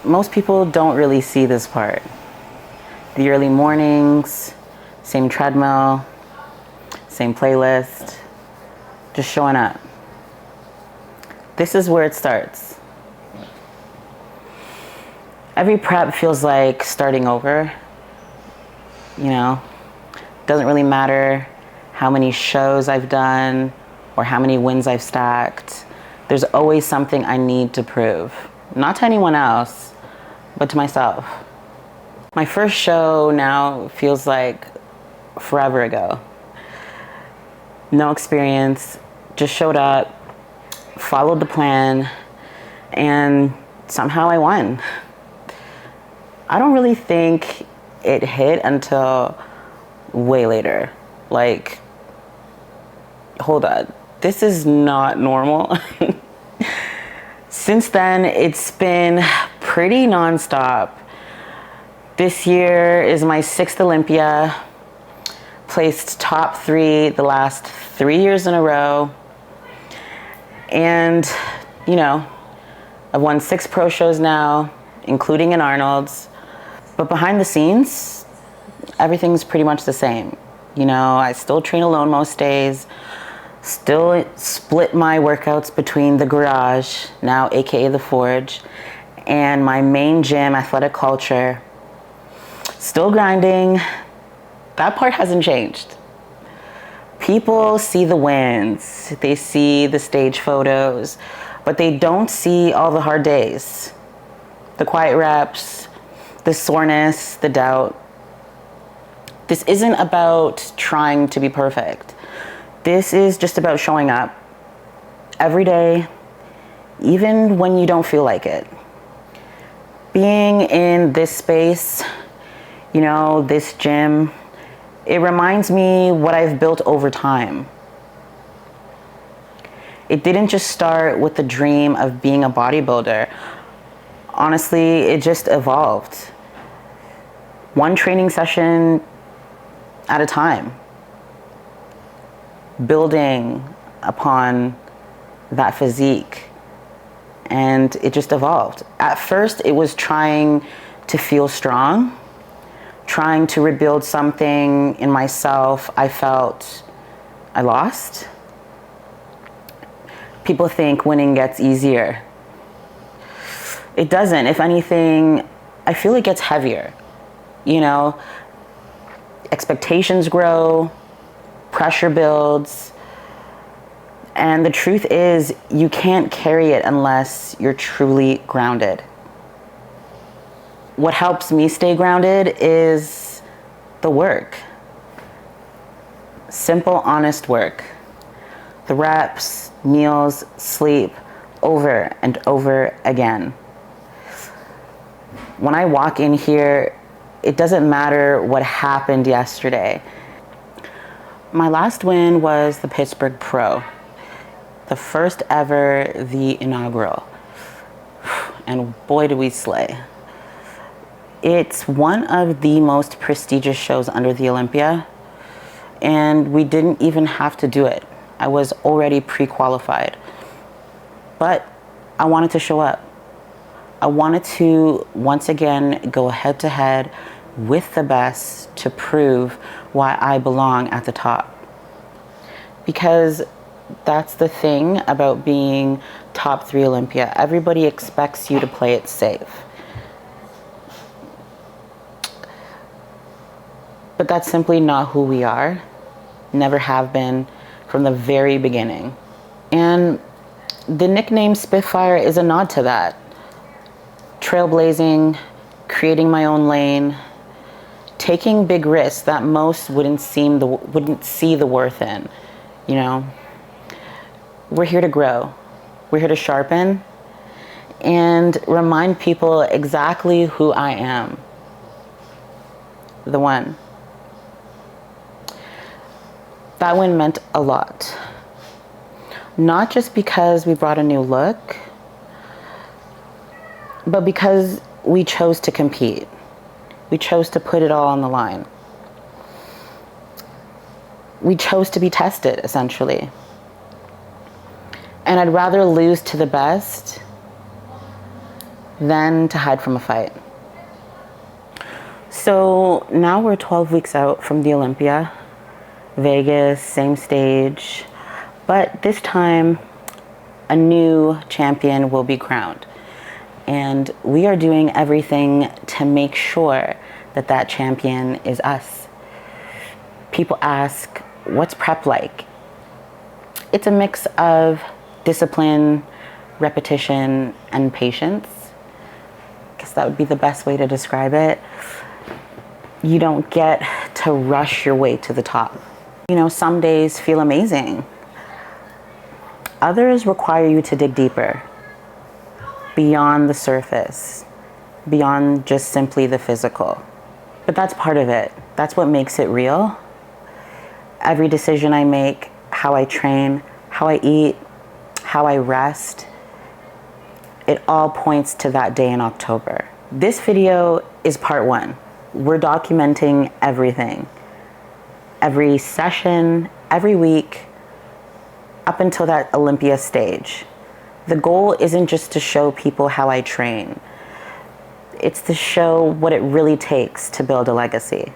most people don't really see this part. The early mornings, same treadmill, same playlist, just showing up. This is where it starts. Every prep feels like starting over, you know. Doesn't really matter how many shows I've done or how many wins I've stacked. There's always something I need to prove. Not to anyone else, but to myself. My first show now feels like forever ago. No experience, just showed up, followed the plan, and somehow I won. I don't really think it hit until way later. Like, hold on, this is not normal. Since then, it's been pretty nonstop. This year is my 6th Olympia, placed top 3 the last 3 years in a row. And, you know, I've won 6 pro shows now, including in Arnold's. But behind the scenes, everything's pretty much the same. You know, I still train alone most days, still split my workouts between the garage, now AKA the Forge, and my main gym, Athletic Culture. Still grinding. That part hasn't changed. People see the wins, they see the stage photos, but they don't see all the hard days, the quiet reps, the soreness, the doubt. This isn't about trying to be perfect. This is just about showing up every day, even when you don't feel like it. Being in this space, you know, this gym, it reminds me what I've built over time. It didn't just start with the dream of being a bodybuilder. Honestly, it just evolved. One training session at a time. Building upon that physique. And it just evolved. At first, it was trying to feel strong, trying to rebuild something in myself I felt I lost. People think winning gets easier. It doesn't. If anything, I feel it gets heavier. You know, expectations grow, pressure builds, and the truth is you can't carry it unless you're truly grounded. What helps me stay grounded is the work. Simple, honest work. The reps, meals, sleep, over and over again. When I walk in here, it doesn't matter what happened yesterday. My last win was the Pittsburgh Pro, the first ever, the inaugural. And boy, did we slay. It's one of the most prestigious shows under the Olympia, and we didn't even have to do it. I was already pre-qualified. But I wanted to show up. I wanted to once again go head to head with the best to prove why I belong at the top. Because that's the thing about being top 3 Olympia. Everybody expects you to play it safe. But that's simply not who we are. Never have been from the very beginning. And the nickname Spitfire is a nod to that. Trailblazing, creating my own lane, taking big risks that most wouldn't see the worth in, you know. We're here to grow. We're here to sharpen and remind people exactly who I am. The one. That win meant a lot. Not just because we brought a new look, but because we chose to compete. We chose to put it all on the line. We chose to be tested, essentially. And I'd rather lose to the best than to hide from a fight. So now we're 12 weeks out from the Olympia, Vegas, same stage, but this time a new champion will be crowned. And we are doing everything to make sure that that champion is us. People ask, what's prep like? It's a mix of discipline, repetition, and patience. I guess that would be the best way to describe it. You don't get to rush your way to the top. You know, some days feel amazing. Others require you to dig deeper, beyond the surface, beyond just simply the physical. But that's part of it. That's what makes it real. Every decision I make, how I train, how I eat, how I rest, it all points to that day in October. This video is part one. We're documenting everything. Every session, every week, up until that Olympia stage. The goal isn't just to show people how I train. It's to show what it really takes to build a legacy.